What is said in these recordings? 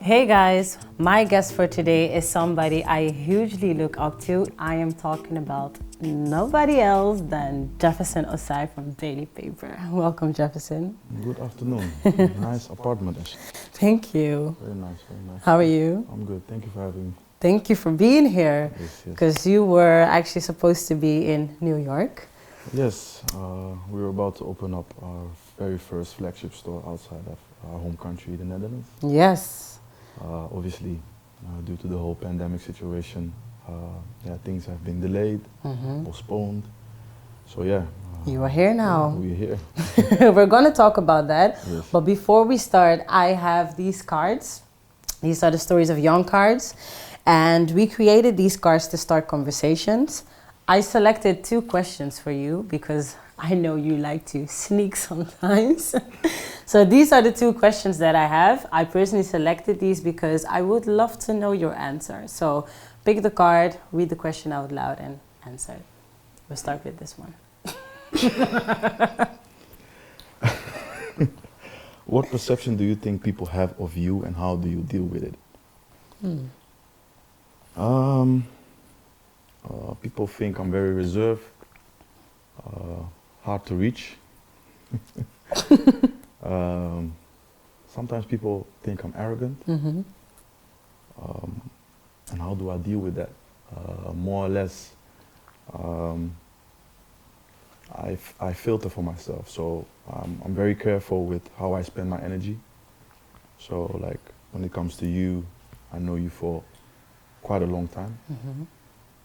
Hey guys, my guest for today is somebody I hugely look up to. I am talking about nobody else than Jefferson Osei from Daily Paper. Welcome, Jefferson. Good afternoon. Nice apartment, Ashlee. Thank you. Very nice, very nice. How are you? I'm good. Thank you for having me. Thank you for being here. Yes, yes. Because you were actually supposed to be in New York. Yes, we were about to open up our very first flagship store outside of our home country, the Netherlands. Yes. Obviously, due to the whole pandemic situation, things have been delayed, postponed. So yeah. You are here now. We're here. We're going to talk about that. Yes. But before we start, I have these cards. These are the stories of young cards. And we created these cards to start conversations. I selected 2 questions for you because I know you like to sneak sometimes. So these are the 2 questions that I have. I personally selected these because I would love to know your answer. So pick the card, read the question out loud and answer it. We'll start with this one. What perception do you think people have of you and how do you deal with it? People think I'm very reserved, hard to reach. Sometimes people think I'm arrogant. And how do I deal with that? More or less, I filter for myself, so I'm very careful with how I spend my energy. So like when it comes to you, I know you for quite a long time,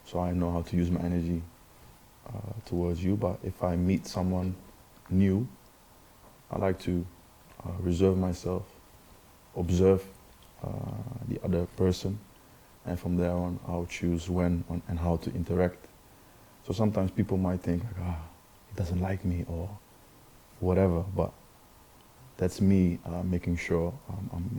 so I know how to use my energy towards you. But if I meet someone new, I like to reserve myself, observe the other person, and from there on I'll choose when and how to interact. So sometimes people might think like, he doesn't like me or whatever, but that's me making sure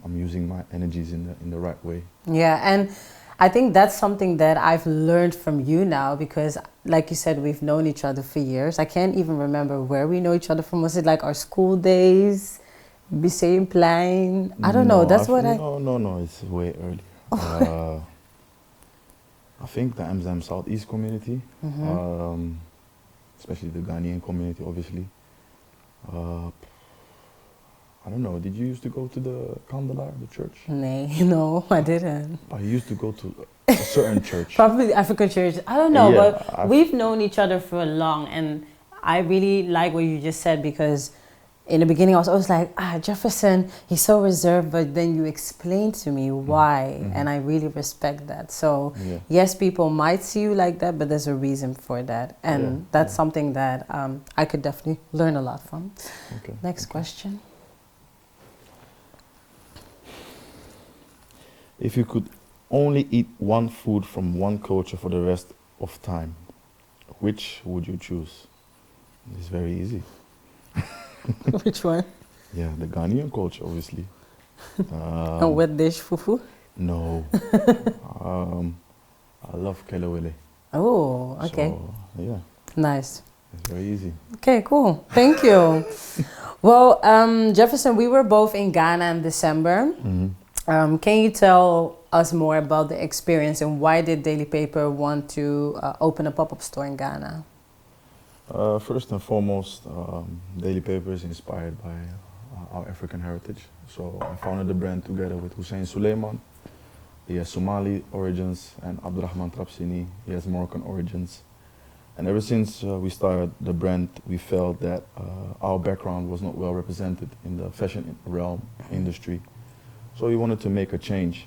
I'm using my energies in the right way. Yeah, and I think that's something that I've learned from you now because, like you said, we've known each other for years. I can't even remember where we know each other from. Was it like our school days? Plein? I don't know. That's what I... No, it's way earlier. I think the Amsterdam South East community, especially the Ghanaian community, obviously. I don't know, did you used to go to the Kandelaar, the church? No, I didn't. I used to go to a certain church. Probably the African church. I don't know, Yeah, but we've known each other for long, and I really like what you just said because in the beginning I was always like, Jefferson, he's so reserved, but then you explained to me why, and I really respect that. So yes, people might see you like that, but there's a reason for that, and that's something that I could definitely learn a lot from. Okay. Next question. If you could only eat one food from one culture for the rest of time, which would you choose? It's very easy. Which one? Yeah, the Ghanaian culture, obviously. A wet dish, fufu? No. I love kelewele. Oh, okay. So, yeah. Nice. It's very easy. Okay, cool. Thank you. Well, Jefferson, we were both in Ghana in December. Can you tell us more about the experience and why did Daily Paper want to open a pop-up store in Ghana? First and foremost, Daily Paper is inspired by our African heritage. So I founded the brand together with Hussein Suleiman. He has Somali origins, and Abdurrahman Trapsini, he has Moroccan origins. And ever since we started the brand, we felt that our background was not well represented in the fashion realm industry. So we wanted to make a change.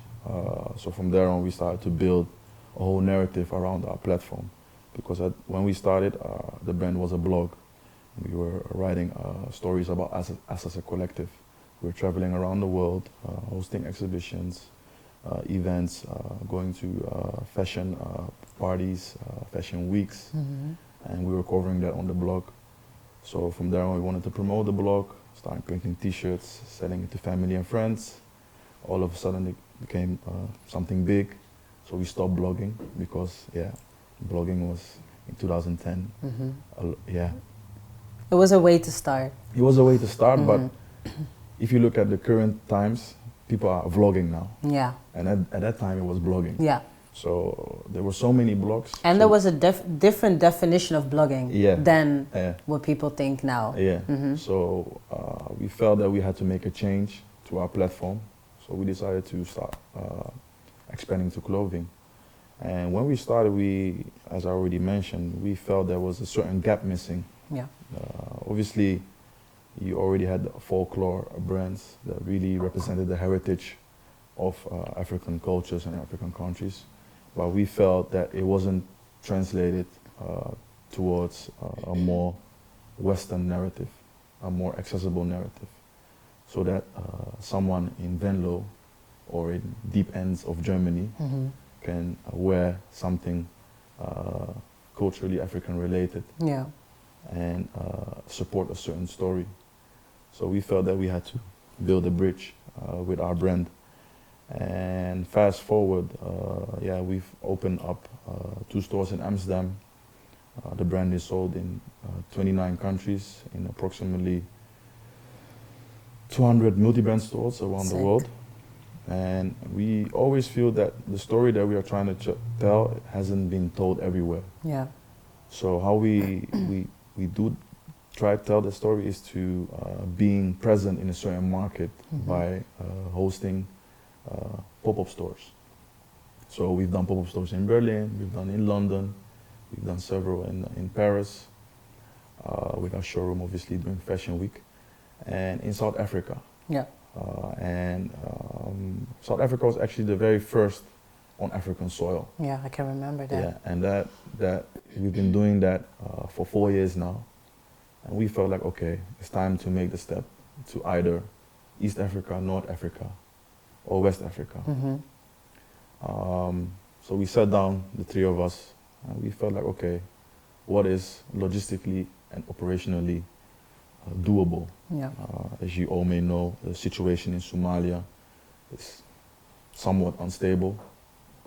So from there on, we started to build a whole narrative around our platform. Because when we started, the brand was a blog. We were writing stories about us as a collective. We were traveling around the world, hosting exhibitions, events, going to fashion parties, fashion weeks, and we were covering that on the blog. So from there on, we wanted to promote the blog, started printing t-shirts, selling it to family and friends. All of a sudden it became something big, so we stopped blogging because blogging was in 2010. It was a way to start. It was a way to start, but if you look at the current times, people are vlogging now. Yeah. And at that time it was blogging. Yeah. So there were so many blogs. And so there was a different definition of blogging than what people think now. Yeah. So we felt that we had to make a change to our platform. So we decided to start expanding to clothing. And when we started, as I already mentioned, we felt there was a certain gap missing. Yeah. Obviously, you already had folklore brands that really represented the heritage of African cultures and African countries. But we felt that it wasn't translated towards a more Western narrative, a more accessible narrative. So that someone in Venlo or in deep ends of Germany can wear something culturally African related and support a certain story. So we felt that we had to build a bridge with our brand. And fast forward, we've opened up 2 stores in Amsterdam. The brand is sold in 29 countries in approximately 200 multi-brand stores around the world. And we always feel that the story that we are trying to tell hasn't been told everywhere. Yeah. So how we do try to tell the story is to being present in a certain market by hosting pop-up stores. So we've done pop-up stores in Berlin, we've done in London, we've done several in Paris, with our showroom obviously during Fashion Week, and in South Africa. Yeah. South Africa was actually the very first on African soil. Yeah, I can remember that. Yeah, and that we've been doing that for 4 years now, and we felt like, okay, it's time to make the step to either East Africa, North Africa, or West Africa. So we sat down, the 3 of us, and we felt like, okay, what is logistically and operationally doable? Yeah. As you all may know, the situation in Somalia is somewhat unstable,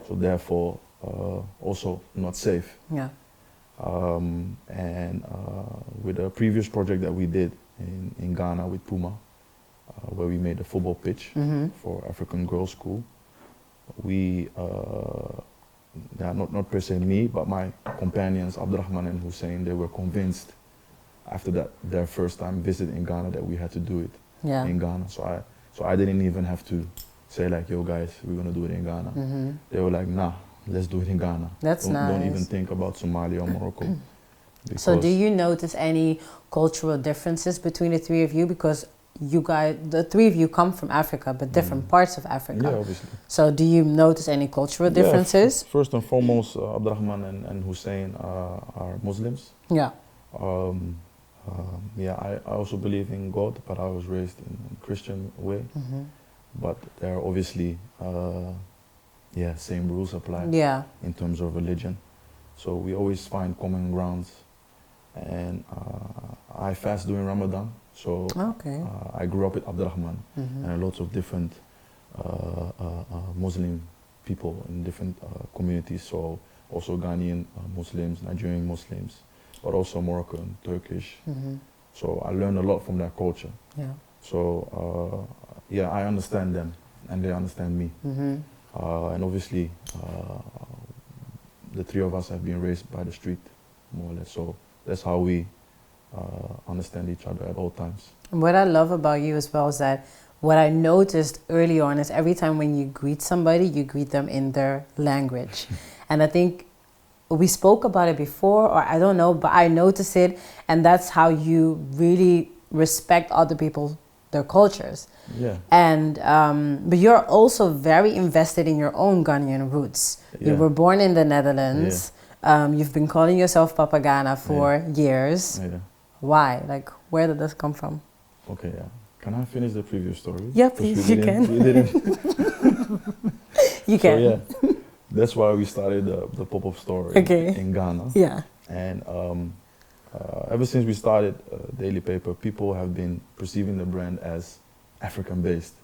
so therefore also not safe. Yeah. With a previous project that we did in Ghana with Puma, where we made a football pitch for African Girls School, we, not per se me, but my companions, Abdurrahman and Hussein, they were convinced after that their first time visit in Ghana that we had to do it in Ghana. So I didn't even have to say like, yo guys, we're gonna do it in Ghana. They were like, nah, let's do it in Ghana. That's nice. Don't even think about Somalia or Morocco. So do you notice any cultural differences between the 3 of you? Because you guys, the 3 of you come from Africa, but different parts of Africa. Yeah, obviously. So do you notice any cultural differences? First and foremost, Abdurrahman and Hussein are Muslims. Yeah. I also believe in God, but I was raised in a Christian way. But there are obviously, same rules apply in terms of religion. So we always find common grounds. And I fast during Ramadan, so I grew up with Abdurrahman and lots of different Muslim people in different communities, so also Ghanaian Muslims, Nigerian Muslims, but also Moroccan, Turkish. So I learned a lot from that culture. Yeah. So I understand them and they understand me. And obviously the 3 of us have been raised by the street, more or less. So that's how we understand each other at all times. And what I love about you as well is that what I noticed early on is every time when you greet somebody, you greet them in their language. And I think we spoke about it before, or I don't know, but I noticed it, and that's how you really respect other people, their cultures. Yeah. And but you're also very invested in your own Ghanaian roots. Yeah. You were born in the Netherlands. Yeah. You've been calling yourself Papa Ghana for years. Yeah. Why? Like, where did this come from? Okay, yeah. Can I finish the previous story? Yeah, please, you can. You can. So, yeah, that's why we started the pop-up store in Ghana. Yeah. And ever since we started Daily Paper, people have been perceiving the brand as African-based.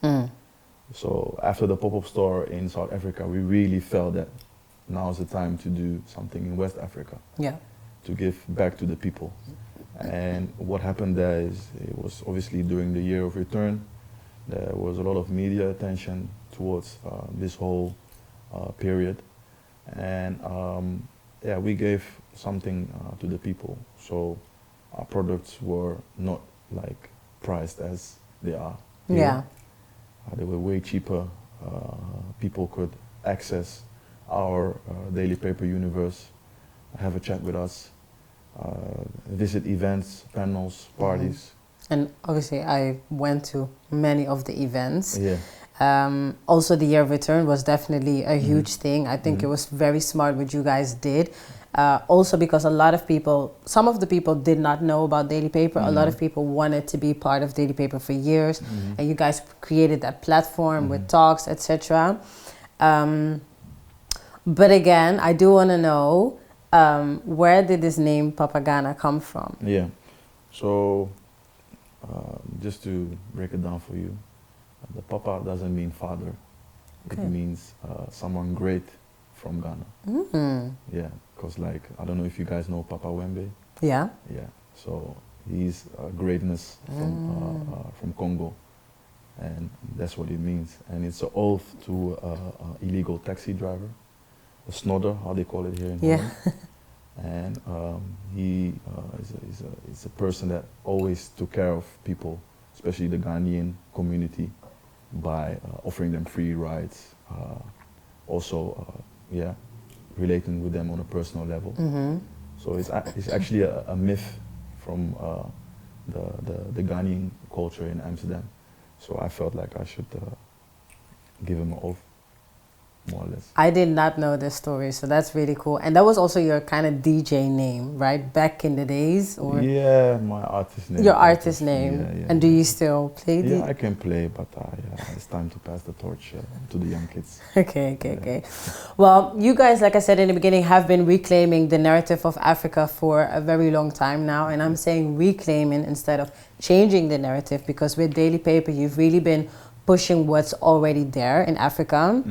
So after the pop-up store in South Africa, we really felt that now is the time to do something in West Africa. Yeah. To give back to the people. And what happened there is, it was obviously during the year of return, There was a lot of media attention towards this whole period, and yeah, we gave something to the people. So our products were not like priced as they are here. Yeah. They were way cheaper. People could access our daily paper universe, have a chat with us, visit events, panels, parties. And obviously I went to many of the events. Yeah. Also the year of return was definitely a huge thing. I think it was very smart what you guys did. Also because a lot of people, some of the people did not know about daily paper. A lot of people wanted to be part of daily paper for years. And you guys created that platform with talks, etc. But again, I do want to know, where did this name Papa Ghana come from? Yeah. So just to break it down for you, the Papa doesn't mean father. Okay. It means someone great from Ghana. Yeah, because like, I don't know if you guys know Papa Wembe. Yeah. Yeah, so he's greatness from Congo, and that's what it means. And it's an oath to illegal taxi driver, a snodder, how they call it here in Holland. And he is a person that always took care of people, especially the Ghanaian community, by offering them free rides. Also, yeah, relating with them on a personal level. So it's actually a myth from the Ghanaian culture in Amsterdam. So I felt like I should give him an oath, more or less. I did not know this story, so that's really cool. And that was also your kind of DJ name, right? Back in the days? Or Yeah, my artist name. your artist name. Yeah, And do you still play? Yeah, I can play, but it's time to pass the torch to the young kids. Okay. Well, you guys, like I said in the beginning, have been reclaiming the narrative of Africa for a very long time now. And I'm saying reclaiming instead of changing the narrative, because with Daily Paper, you've really been pushing what's already there in Africa.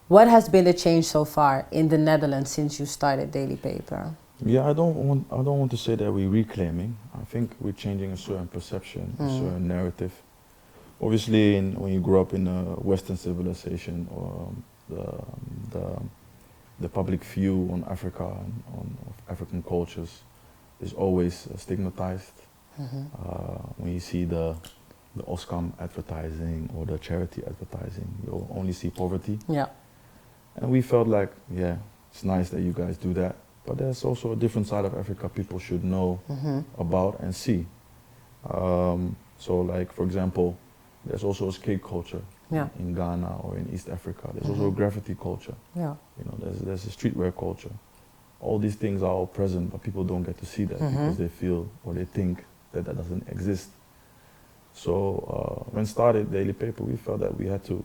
What has been the change so far in the Netherlands since you started Daily Paper? Yeah, I don't want to say that we're reclaiming. I think we're changing a certain perception, a certain narrative. Obviously, when you grow up in a Western civilization, or the public view on Africa and on African cultures is always stigmatized. When you see the Oscam advertising or the charity advertising, you'll only see poverty. Yeah. And we felt like, yeah, it's nice that you guys do that, but there's also a different side of Africa people should know about and see. So like, for example, there's also a skate culture in Ghana or in East Africa. There's also a graffiti culture. Yeah. You know, there's a streetwear culture. All these things are all present, but people don't get to see that because they feel or they think that doesn't exist. So when started Daily Paper, we felt that we had to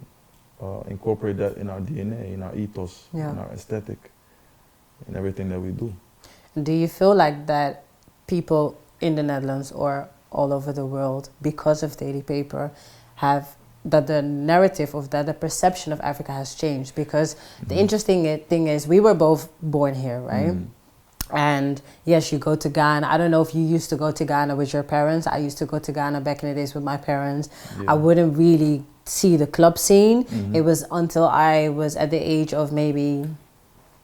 incorporate that in our DNA, in our ethos, in our aesthetic, in everything that we do. Do you feel like that people in the Netherlands or all over the world, because of Daily Paper, have that the narrative of that, the perception of Africa has changed? Because the interesting thing is we were both born here, right? And yes, you go to Ghana. I don't know if you used to go to Ghana with your parents. I used to go to Ghana back in the days with my parents. I wouldn't really see the club scene. It was until I was at the age of maybe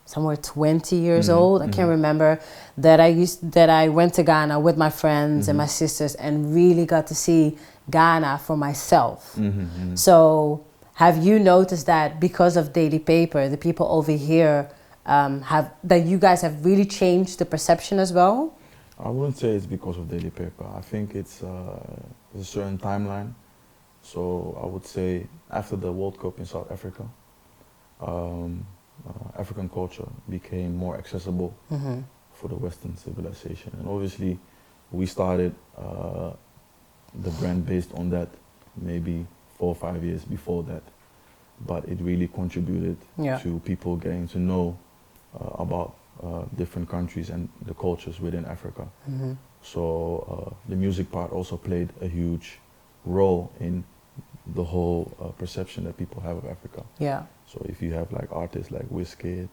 somewhere 20 years old. I can't remember that I went to Ghana with my friends and my sisters and really got to see Ghana for myself. So have you noticed that because of Daily Paper, the people over here that you guys have really changed the perception as well? I wouldn't say it's because of Daily Paper. I think it's a certain timeline. So I would say after the World Cup in South Africa, African culture became more accessible for the Western civilization. And obviously we started the brand based on that maybe 4 or 5 years before that. But it really contributed to people getting to know about different countries and the cultures within Africa. So the music part also played a huge role in the whole perception that people have of Africa. Yeah. So if you have like artists like Wizkid,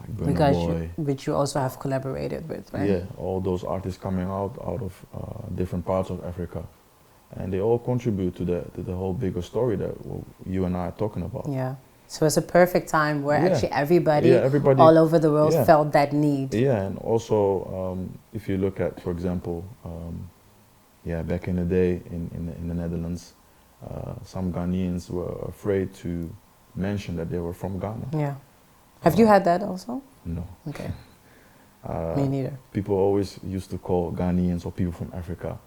like Burna Boy, which you also have collaborated with, right? Yeah, all those artists coming out of different parts of Africa, and they all contribute to the whole bigger story that you and I are talking about. Yeah. So it's a perfect time where Yeah. actually everybody, Yeah, everybody all over the world yeah. felt that need. Yeah, and also if you look at, for example, back in the day in the Netherlands, some Ghanaians were afraid to mention that they were from Ghana. Yeah. Have you had that also? No. Okay. Me neither. People always used to call Ghanaians or people from Africa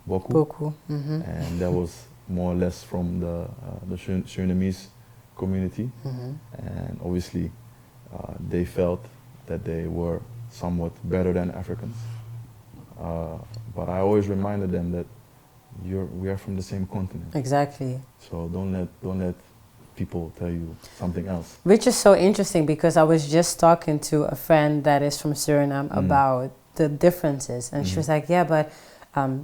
Boku. Boku. And that was more or less from the Surinamese community. And obviously they felt that they were somewhat better than Africans. But I always reminded them that we are from the same continent. Exactly. So don't let people tell you something else. Which is so interesting because I was just talking to a friend that is from Suriname about the differences, and she was like, yeah, but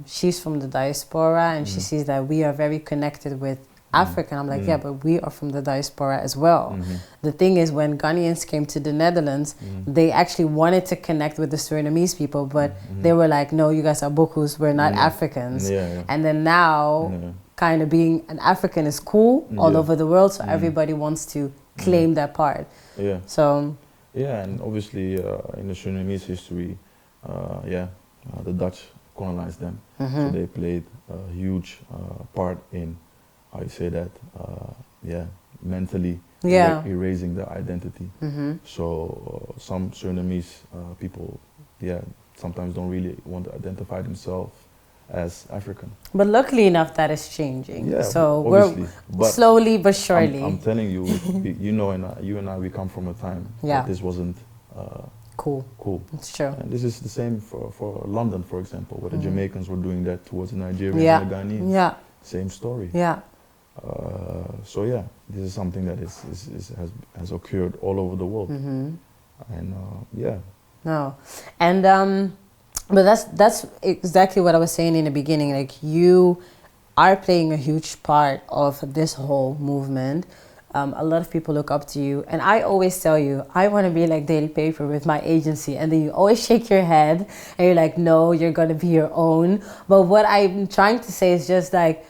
she's from the diaspora and she sees that we are very connected with Africa. I'm like, yeah, but we are from the diaspora as well. The thing is, when Ghanaians came to the Netherlands, they actually wanted to connect with the Surinamese people, but they were like, no, you guys are Bokus, we're not Africans. And then now, kind of being an African is cool all over the world, so everybody wants to claim that part. Yeah. So. Yeah, and obviously in the Surinamese history, the Dutch colonized them, so they played a huge part in, how you say that, mentally erasing their identity. So some Surinamese people, sometimes don't really want to identify themselves as African. But luckily enough, that is changing. Yeah, so we're slowly but surely. I'm telling you, you and I, we come from a time that this wasn't cool. It's true. And this is the same for London, for example, where the Jamaicans were doing that towards the Nigerians and the Ghanaians. Yeah. Same story. Yeah. So yeah, this is something that has occurred all over the world. And No, and but that's exactly what I was saying in the beginning. Like, you are playing a huge part of this whole movement. A lot of people look up to you, and I always tell you, I want to be like Daily Paper with my agency, and then you always shake your head and you're like, no, you're gonna be your own. But what I'm trying to say is just like,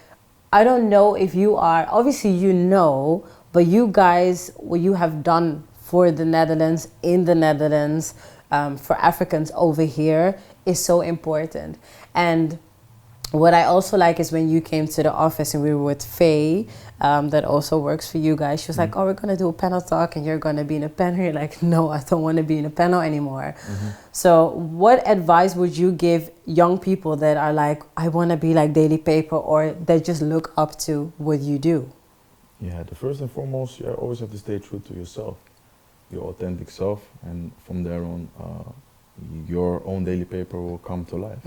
I don't know if you are, obviously you know, but you guys, what you have done for the Netherlands, in the Netherlands, for Africans over here is so important. And what I also like is when you came to the office and we were with Fèmi, that also works for you guys. She was like, oh, we're going to do a panel talk and you're going to be in a panel. You're like, no, I don't want to be in a panel anymore. So what advice would you give young people that are like, I want to be like Daily Paper, or that just look up to what you do? Yeah, the first and foremost, you always have to stay true to yourself, your authentic self, and from there on, your own Daily Paper will come to life.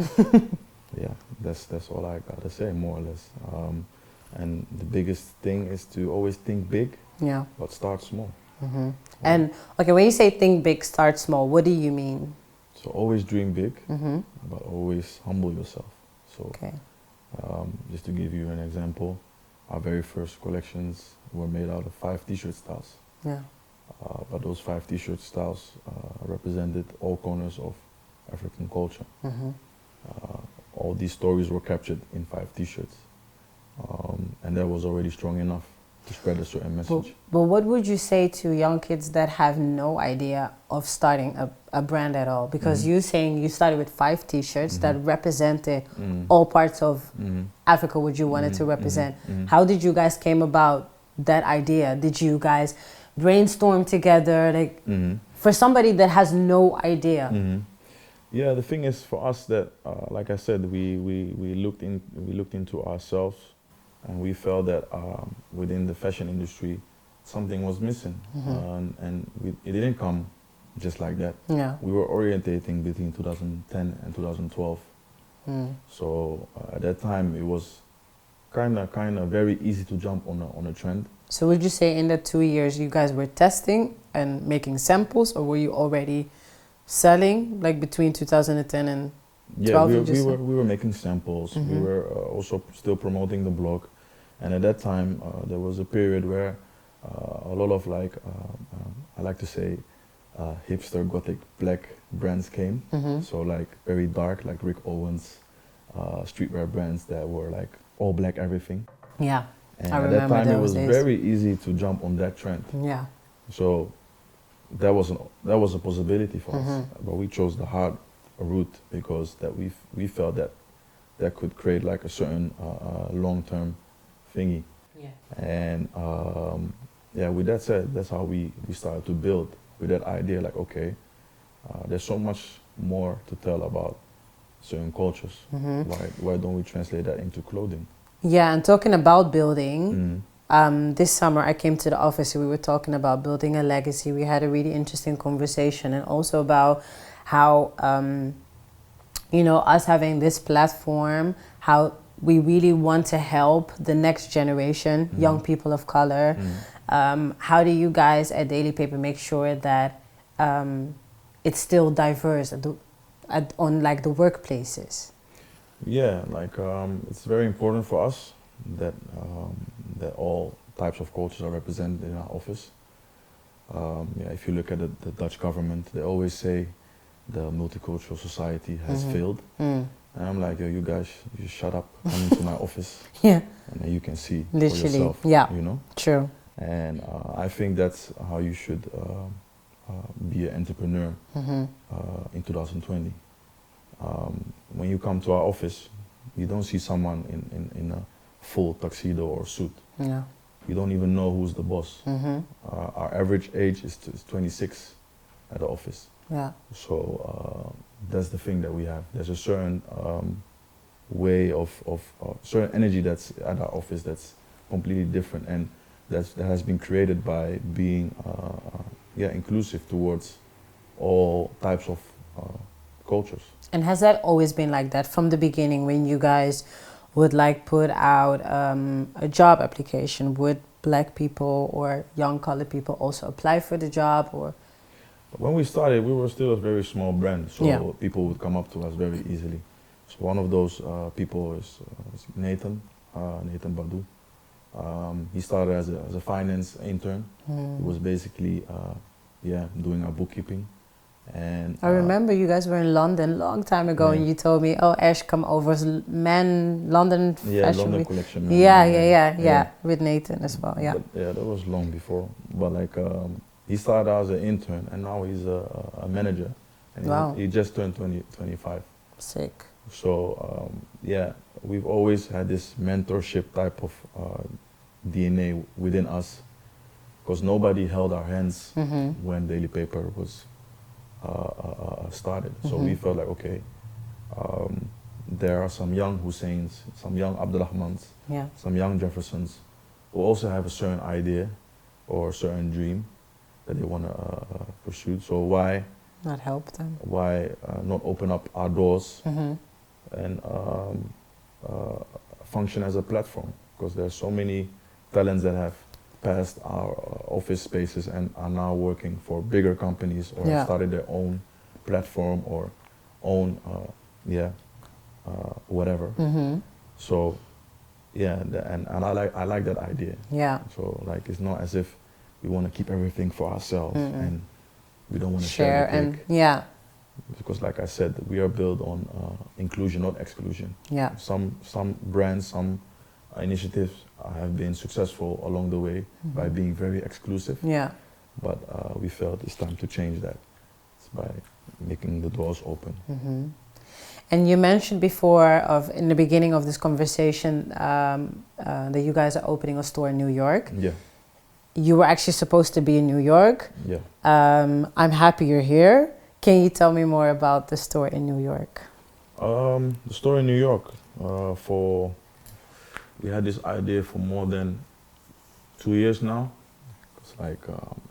Yeah, that's all I gotta say, more or less. And the biggest thing is to always think big, but start small. And okay, when you say think big, start small, what do you mean? So always dream big, but always humble yourself. So just to give you an example, our very first collections were made out of 5 t-shirt styles. But those 5 t-shirt styles represented all corners of African culture. All these stories were captured in 5 t-shirts. And that was already strong enough to spread a certain message. But what would you say to young kids that have no idea of starting a brand at all? Because you're saying you started with 5 t-shirts that represented all parts of Africa, what you wanted to represent. How did you guys came about that idea? Did you guys brainstorm together? Like, for somebody that has no idea. Yeah, the thing is for us that, like I said, we looked into ourselves, and we felt that within the fashion industry, something was missing, and it didn't come just like that. We were orientating between 2010 and 2012. So at that time, it was kind of very easy to jump on a trend. So would you say in the 2 years you guys were testing and making samples, or were you already selling, like between 2010 and 12? Yeah, we were making samples. We were also still promoting the blog, and at that time there was a period where a lot of I like to say hipster gothic black brands came. So like very dark, like Rick Owens, streetwear brands that were like all black everything. Yeah, And I at that remember time, it those was days. very easy to jump on that trend. Yeah. So that was a possibility for us, but we chose the hard route because that we felt that that could create like a certain long-term thingy. Yeah. And yeah, with that said, that's how we started to build with that idea. Like, okay, there's so much more to tell about certain cultures. Why don't we translate that into clothing? Yeah, and talking about building, this summer I came to the office and we were talking about building a legacy. We had a really interesting conversation, and also about how, you know, us having this platform, how we really want to help the next generation, young people of color. How do you guys at Daily Paper make sure that it's still diverse on like the workplaces? Yeah, like it's very important for us that that all types of cultures are represented in our office. Yeah, if you look at the Dutch government, they always say the multicultural society has failed. And I'm like, yo, you guys, you shut up, come into my office, Yeah, and then you can see for literally. yourself. Yeah, you know. true. And I think that's how you should be an entrepreneur in 2020. When you come to our office, you don't see someone in a full tuxedo or suit. Yeah. You don't even know who's the boss. Our average age is 26 at the office. Yeah. So that's the thing that we have. There's a certain way of certain energy that's at our office that's completely different, and that has been created by being inclusive towards all types of cultures. And has that always been like that from the beginning, when you guys would like put out a job application? Would black people or young colored people also apply for the job? Or when we started, we were still a very small brand, so Yeah. people would come up to us very easily. So one of those people is Nathan Badu. He started as a finance intern. He was basically doing our bookkeeping. And I remember you guys were in London long time ago, and you told me, "Oh, Ash, come over, London fashion London week." collection. Yeah, with Nathan as well. Yeah, but, that was long before. But like he started out as an intern, and now he's a manager. And Wow. he just turned 25. Sick. So we've always had this mentorship type of DNA within us, because nobody held our hands when Daily Paper was started. So we felt like, okay, there are some young Husseins, some young Abdurrahmans, some young Jeffersons who also have a certain idea or a certain dream that they want to pursue. So why not help them? Why not open up our doors and function as a platform? Because there's so many talents that have passed our office spaces and are now working for bigger companies, or have started their own platform or own whatever. So and I like that idea. Yeah. So like, it's not as if we want to keep everything for ourselves and we don't want to share the cake. And Because like I said, we are built on inclusion, not exclusion. Yeah. Some brands, some initiatives have been successful along the way by being very exclusive. Yeah. But we felt it's time to change that. It's by making the doors open. And you mentioned before, in the beginning of this conversation, that you guys are opening a store in New York. Yeah. You were actually supposed to be in New York. Yeah. I'm happy you're here. Can you tell me more about the store in New York? The store in New York, we had this idea for more than 2 years now. It's like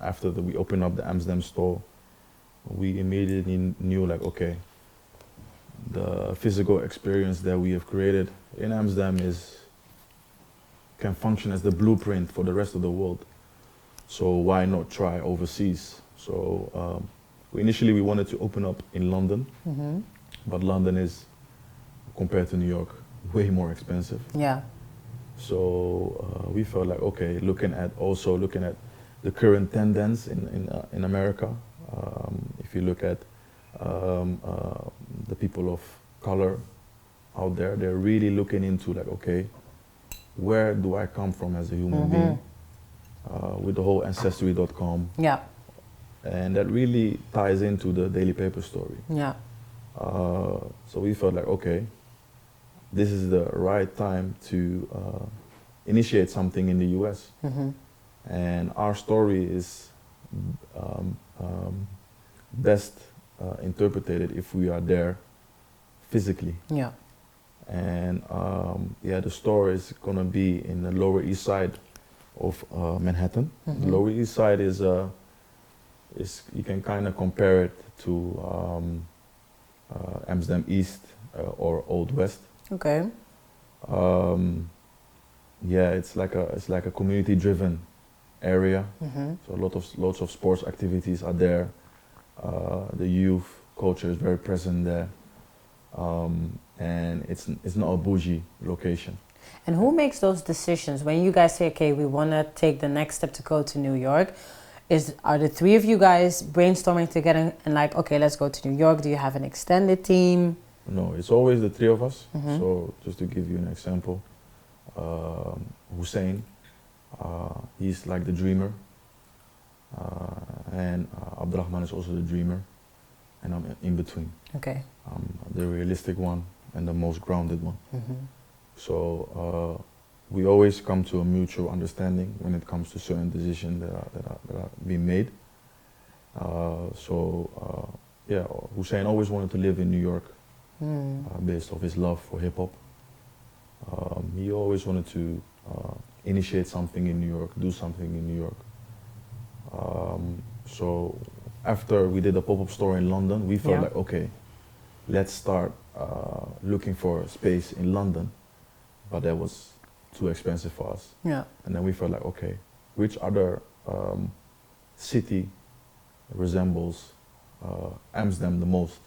after we opened up the Amsterdam store, we immediately knew like, okay, the physical experience that we have created in Amsterdam can function as the blueprint for the rest of the world. So why not try overseas? So initially we wanted to open up in London, but London is, compared to New York, way more expensive. Yeah. So we felt like, okay, looking at the current tendency in America. If you look at the people of color out there, they're really looking into like, okay, where do I come from as a human being, with the whole ancestry.com. Yeah. And that really ties into the daily paper story. Yeah. So we felt like, okay, this is the right time to initiate something in the US. And our story is best interpreted if we are there physically. Yeah. And yeah, the store is gonna be in the Lower East Side of Manhattan. The Lower East Side is you can kind of compare it to Amsterdam East or Old West. Okay. Yeah, it's like a community-driven area. So lots of sports activities are there. The youth culture is very present there, and it's not a bougie location. And who makes those decisions when you guys say, okay, we want to take the next step to go to New York? Are the three of you guys brainstorming together and like, okay, let's go to New York? Do you have an extended team? No, it's always the three of us. So just to give you an example, Hussein, he's like the dreamer, and Abdurrahman is also the dreamer, and I'm in between. Okay. The realistic one and the most grounded one. So we always come to a mutual understanding when it comes to certain decisions that are being made. Yeah, Hussein always wanted to live in New York, based off his love for hip hop. He always wanted to initiate something in New York, do something in New York. So after we did a pop-up store in London, we felt like, okay, let's start looking for a space in London, but that was too expensive for us. Yeah. And then we felt like, okay, which other city resembles Amsterdam the most?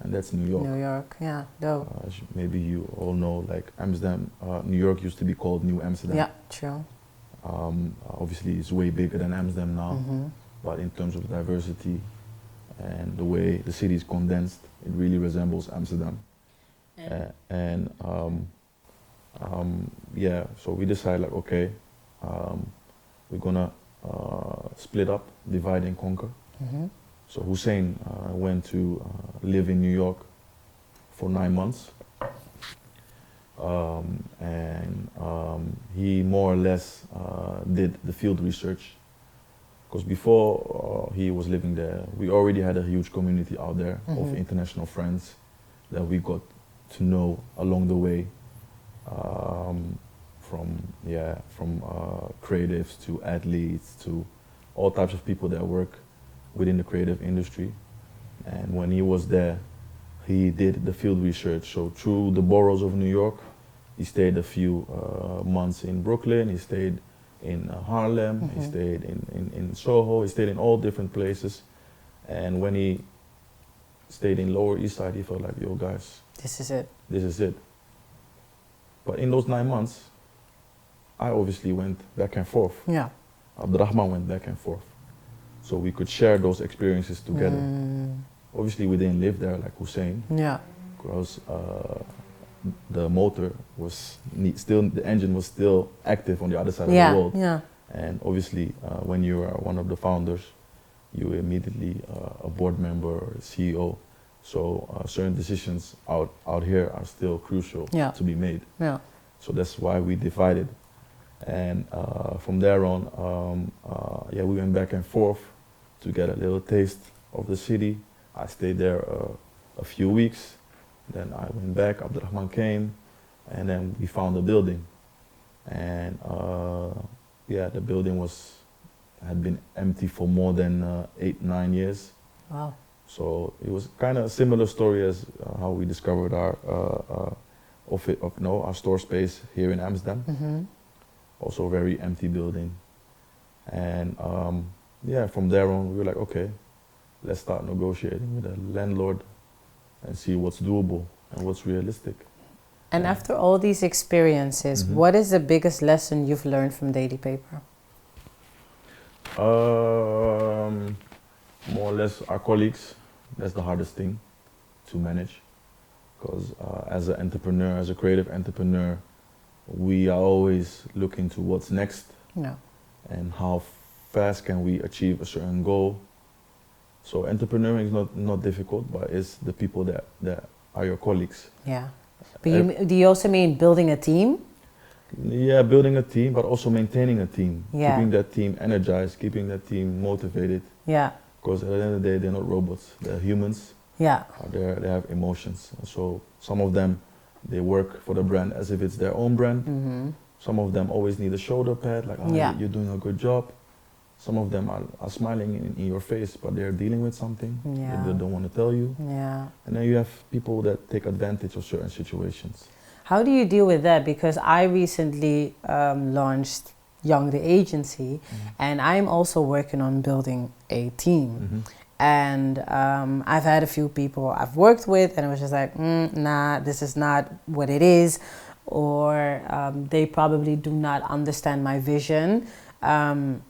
And that's New York. New York, yeah, dope. Maybe you all know, like Amsterdam, New York used to be called New Amsterdam. Yeah, true. Obviously, it's way bigger than Amsterdam now, but in terms of diversity and the way the city is condensed, it really resembles Amsterdam. Yeah, so we decided like, okay, we're gonna split up, divide and conquer. So Hussein went to live in New York for 9 months. He more or less did the field research, because before he was living there, we already had a huge community out there of international friends that we got to know along the way, from creatives to athletes to all types of people that work within the creative industry. And when he was there, he did the field research. So through the boroughs of New York, he stayed a few months in Brooklyn, he stayed in Harlem, he stayed in Soho, he stayed in all different places. And when he stayed in Lower East Side, he felt like, yo guys, this is it. This is it. But in those 9 months, I obviously went back and forth. Yeah. Abdurrahman went back and forth. So we could share those experiences together. Obviously we didn't live there like Hussein. Yeah. Because the motor was the engine was still active on the other side of the world. Yeah. And obviously when you are one of the founders, you immediately a board member or a CEO. So certain decisions out here are still crucial to be made. Yeah. So that's why we divided. And from there on, yeah, we went back and forth to get a little taste of the city. I stayed there a few weeks. Then I went back, Abdurrahman came, and then we found a building. And yeah, the building had been empty for more than 8-9 years. Wow. So it was kind of a similar story as how we discovered our store space here in Amsterdam. Also a very empty building. And yeah, from there on, we were like, okay, let's start negotiating with the landlord and see what's doable and what's realistic. And after all these experiences, what is the biggest lesson you've learned from daily paper? More or less our colleagues. That's the hardest thing to manage, because as an entrepreneur, as a creative entrepreneur, we are always looking to what's next Yeah. and how fast can we achieve a certain goal. So entrepreneuring is not difficult, but it's the people that are your colleagues. Yeah. But do you also mean building a team? Yeah, building a team, but also maintaining a team. Yeah. Keeping that team energized, keeping that team motivated. Yeah. Because at the end of the day, they're not robots, they're humans. Yeah. They have emotions. So some of them, they work for the brand as if it's their own brand. Mm-hmm. Some of them always need a shoulder pad, like, oh, Yeah. you're doing a good job. Some of them are smiling in your face, but they're dealing with something Yeah. that they don't want to tell you. Yeah. And then you have people that take advantage of certain situations. How do you deal with that? Because I recently launched Young the Agency, and I'm also working on building a team. Mm-hmm. And I've had a few people I've worked with, and it was just like, nah, this is not what it is, or they probably do not understand my vision.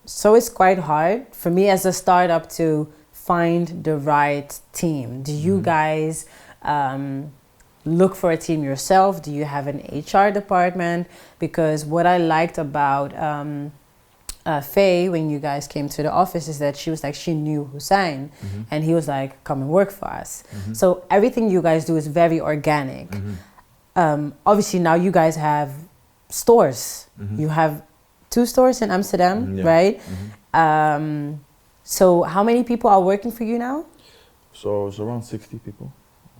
So it's quite hard for me as a startup to find the right team. Do you guys look for a team yourself? Do you have an HR department? Because what I liked about Faye, when you guys came to the office, is that she was like, she knew Hussein, and he was like, come and work for us. So everything you guys do is very organic. Obviously now you guys have stores. You have 2 stores in Amsterdam, Yeah. right? So how many people are working for you now? So it's around 60 people.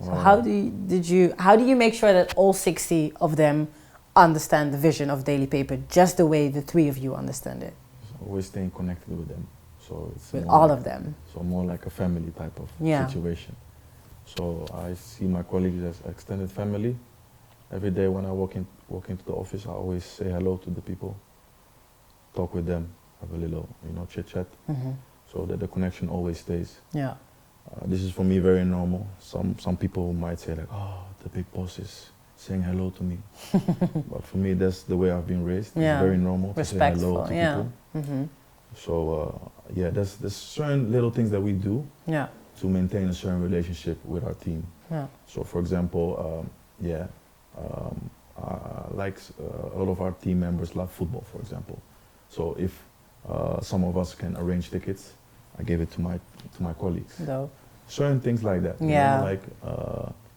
So how do you make sure that all 60 of them understand the vision of Daily Paper just the way the 3 of you understand it? Always staying connected with them. So it's With more all like, of them? So more like a family type of Yeah. situation. So I see my colleagues as extended family. Every day when I walk into the office, I always say hello to the people, talk with them, have a little, chit chat, so that the connection always stays. Yeah. This is for me very normal. Some people might say like, oh, the big boss is saying hello to me. But for me, that's the way I've been raised. Yeah. It's very normal to say hello to yeah. people. So there's certain little things that we do Yeah. to maintain a certain relationship with our team. Yeah. So for example, a lot of our team members love football, for example. So if some of us can arrange tickets, I give it to my colleagues. Dope. Certain things like that. Yeah.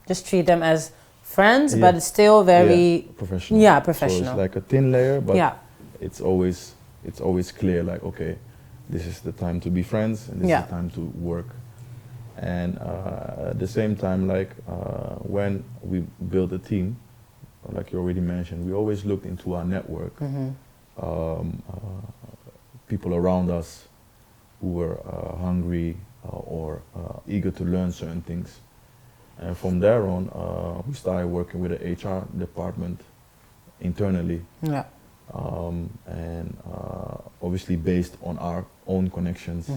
Just treat them as friends, Yeah. but it's still very professional. Yeah, So professional. it's like a thin layer, but Yeah. it's always clear. Like, okay, this is the time to be friends, and this Yeah. is the time to work. And at the same time, when we build a team, like you already mentioned, we always looked into our network, people around us who were hungry or eager to learn certain things. And from there on, we started working with the HR department internally. Yeah. And obviously based on our own connections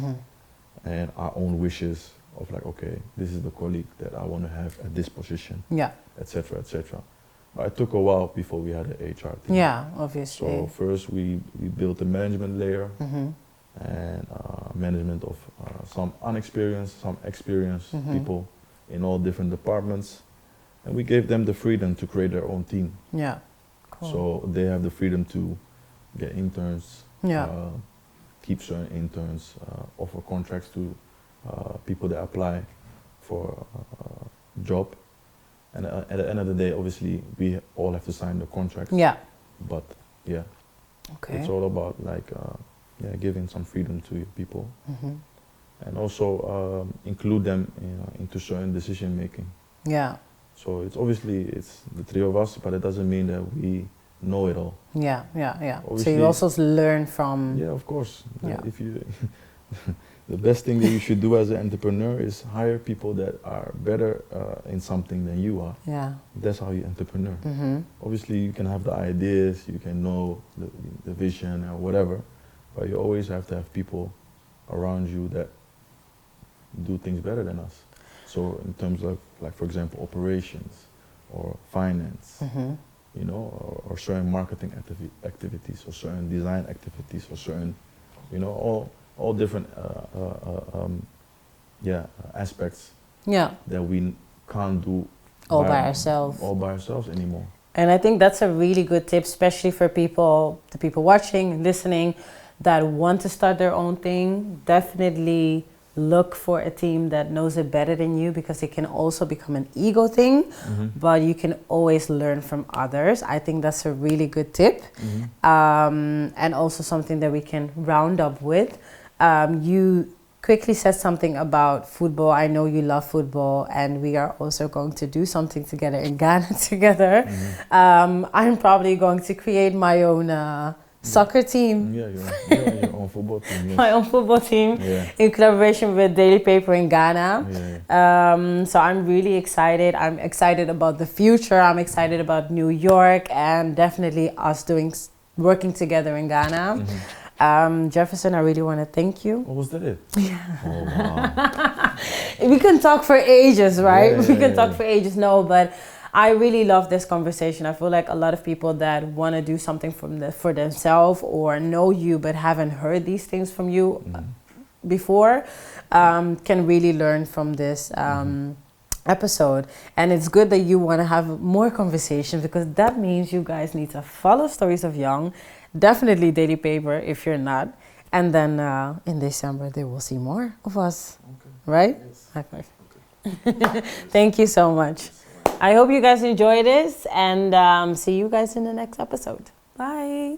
and our own wishes of like, okay, this is the colleague that I want to have at this position, Yeah. etc., etc. It took a while before we had an HR team. Yeah, obviously. So first we built a management layer and management of some unexperienced, some experienced people in all different departments, and we gave them the freedom to create their own team. Yeah. Cool. So they have the freedom to get interns, Yeah. keep certain interns, offer contracts to people that apply for a job. And at the end of the day, obviously, we all have to sign the contracts. Yeah. But yeah, Okay. it's all about giving some freedom to your people, and also include them into certain decision making. Yeah. So it's the 3 of us, but it doesn't mean that we know it all. Yeah. Yeah. Yeah. So Obviously- you also learn from. Yeah, of course. Yeah. If you, the best thing that you should do as an entrepreneur is hire people that are better in something than you are. Yeah. That's how you entrepreneur. Obviously, you can have the ideas, you can know the vision or whatever, but you always have to have people around you that do things better than us. So in terms of, like, for example, operations or finance, or certain marketing activities or certain design activities or certain, all different aspects Yeah. that we can't do All by ourselves. all by ourselves anymore. And I think that's a really good tip, especially for people, the people watching, listening, that want to start their own thing. Definitely look for a team that knows it better than you, because it can also become an ego thing, but you can always learn from others. I think that's a really good tip. And also something that we can round up with. You quickly said something about football. I know you love football, and we are also going to do something together in Ghana together. I'm probably going to create my own soccer team. Yeah, your own football team. Yes. My own football team, in collaboration with Daily Paper in Ghana. So I'm really excited. I'm excited about the future. I'm excited about New York, and definitely us working together in Ghana. Jefferson, I really want to thank you. Oh, was that it? Yeah. Oh, wow. We can talk for ages, right? We can talk for ages. No, but I really love this conversation. I feel like a lot of people that want to do something for themselves, or know you but haven't heard these things from you before, can really learn from this episode. And it's good that you want to have more conversation, because that means you guys need to follow Stories of Young. Definitely Daily Paper if you're not. And then in December they will see more of us. Right? Yes. High five. Okay. Thank you so much. I hope you guys enjoy this, and see you guys in the next episode. Bye.